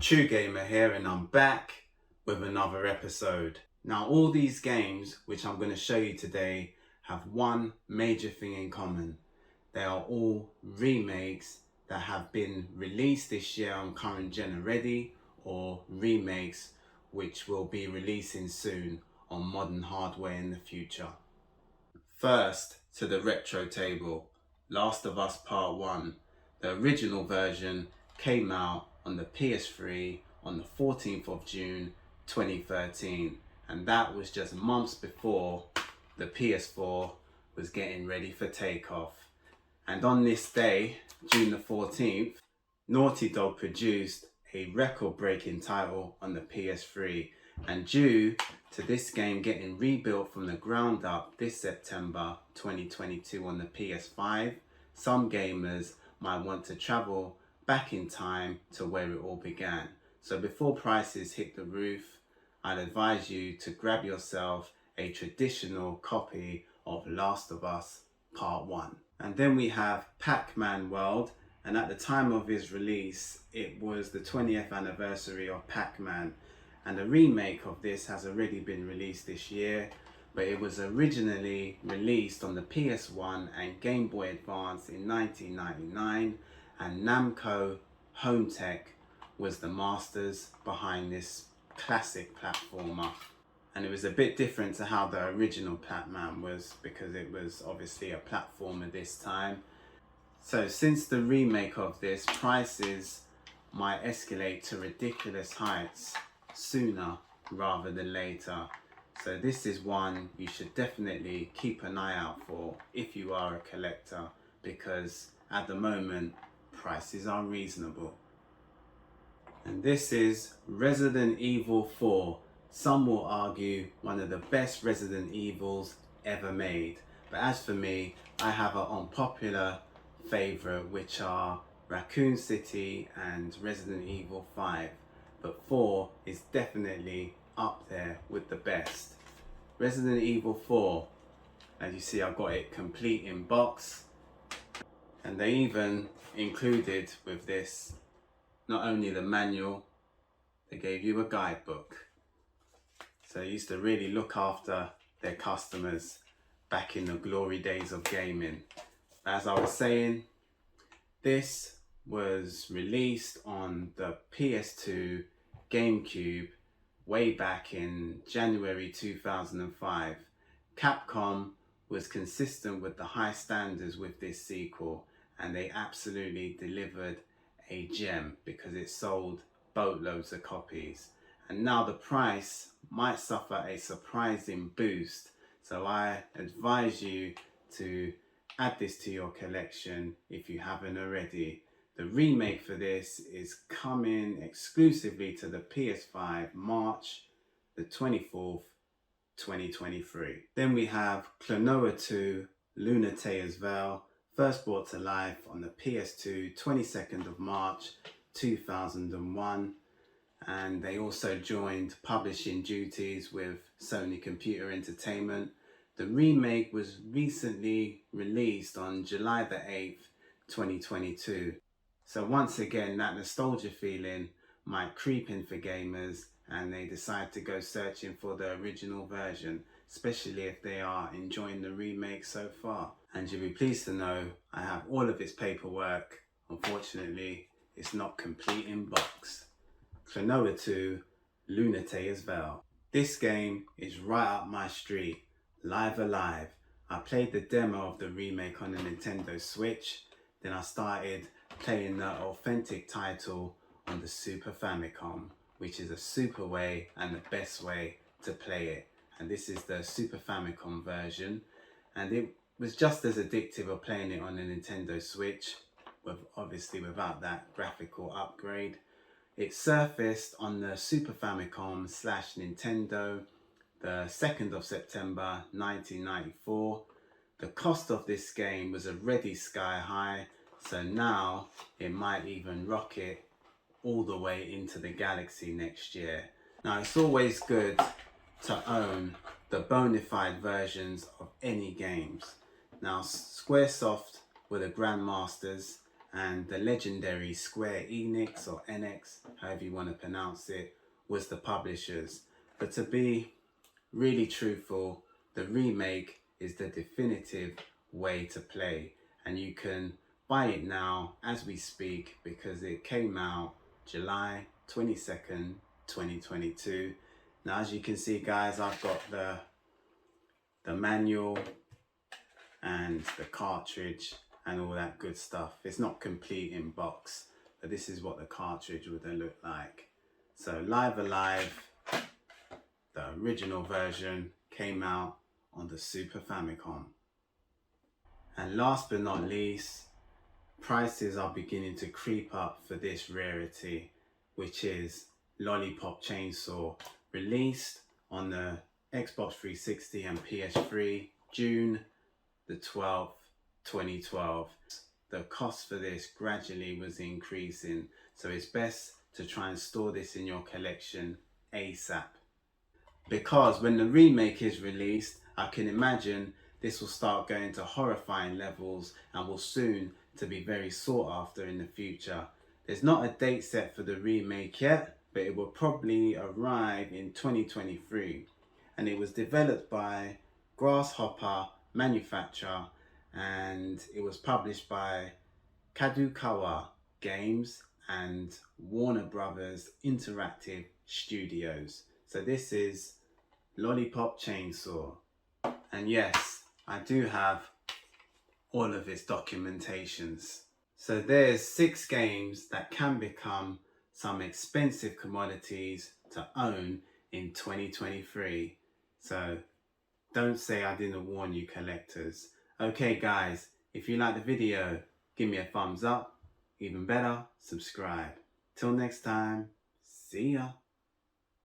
True Gamer here, and I'm back with another episode. Now, all these games which I'm going to show you today have one major thing in common. They are all remakes that have been released this year on current gen already, or remakes which will be releasing soon on modern hardware in the future. First, to the retro table. Last of Us Part 1. The original version came out on the PS3 on the 14th of June 2013, and that was just months before the PS4 was getting ready for takeoff. And on this day, June the 14th, Naughty Dog produced a record-breaking title on the PS3, and due to this game getting rebuilt from the ground up this September 2022 on the PS5, some gamers might want to travel back in time to where it all began. So before prices hit the roof, I'd advise you to grab yourself a traditional copy of Last of Us Part 1. And then we have PacMan World, and at the time of his release, it was the 20th anniversary of Pac-Man, and a remake of this has already been released this year, but it was originally released on the PS1 and Game Boy Advance in 1999, and Namco Home Tech was the masters behind this classic platformer. And it was a bit different to how the original Pac-Man was, because it was obviously a platformer this time. So since the remake of this, prices might escalate to ridiculous heights sooner rather than later. So this is one you should definitely keep an eye out for if you are a collector, because at the moment prices are reasonable. And this is Resident Evil 4. Some will argue one of the best Resident Evils ever made. But as for me, I have an unpopular favourite, which are Raccoon City and Resident Evil 5. But 4 is definitely up there with the best. Resident Evil 4, as you see, I've got it complete in box. And they even included with this not only the manual, they gave you a guidebook. So they used to really look after their customers back in the glory days of gaming. As I was saying, this was released on the PS2, GameCube, way back in January 2005. Capcom was consistent with the high standards with this sequel, and they absolutely delivered a gem because it sold boatloads of copies. And now the price might suffer a surprising boost, so I advise you to add this to your collection if you haven't already. The remake for this is coming exclusively to the PS5 March the 24th, 2023. Then we have Klonoa 2 Lunatea's Veil, first brought to life on the PS2 22nd of March 2001. And they also joined publishing duties with Sony Computer Entertainment. The remake was recently released on July the 8th, 2022. So once again, that nostalgia feeling might creep in for gamers, and they decide to go searching for the original version, especially if they are enjoying the remake so far. And you'll be pleased to know I have all of its paperwork. Unfortunately, it's not complete in box. Klonoa 2 Lunatea's Veil. This game is right up my street. Live Alive. I played the demo of the remake on the Nintendo Switch, then I started playing the authentic title on the Super Famicom, which is a super way and the best way to play it. And this is the Super Famicom version, and it was just as addictive of playing it on the Nintendo Switch, obviously without that graphical upgrade. It surfaced on the Super Famicom / Nintendo the 2nd of September 1994. The cost of this game was already sky high, so now it might even rocket all the way into the galaxy next year. Now, it's always good to own the bona fide versions of any games. Now, Squaresoft were the grandmasters, and the legendary Square Enix or Enix, however you want to pronounce it, was the publishers. But to be really truthful, the remake is the definitive way to play, and you can buy it now as we speak because it came out July 22nd, 2022. Now, as you can see, guys, I've got the manual and the cartridge and all that good stuff. It's not complete in box, but this is what the cartridge would have looked like. So Live Alive, the original version, came out on the Super Famicom. And last but not least, prices are beginning to creep up for this rarity, which is Lollipop Chainsaw, released on the Xbox 360 and PS3 June the 12th, 2012. The cost for this gradually was increasing, so it's best to try and store this in your collection ASAP. Because when the remake is released, I can imagine this will start going to horrifying levels and will soon to be very sought after in the future. There's not a date set for the remake yet, but it will probably arrive in 2023. And it was developed by Grasshopper Manufacture, and it was published by Kadokawa Games and Warner Brothers Interactive Studios. So this is Lollipop Chainsaw. And yes, I do have all of its documentations. So there's 6 games that can become some expensive commodities to own in 2023. So don't say I didn't warn you, collectors. Okay guys, if you like the video, give me a thumbs up. Even better, subscribe. Till next time, see ya.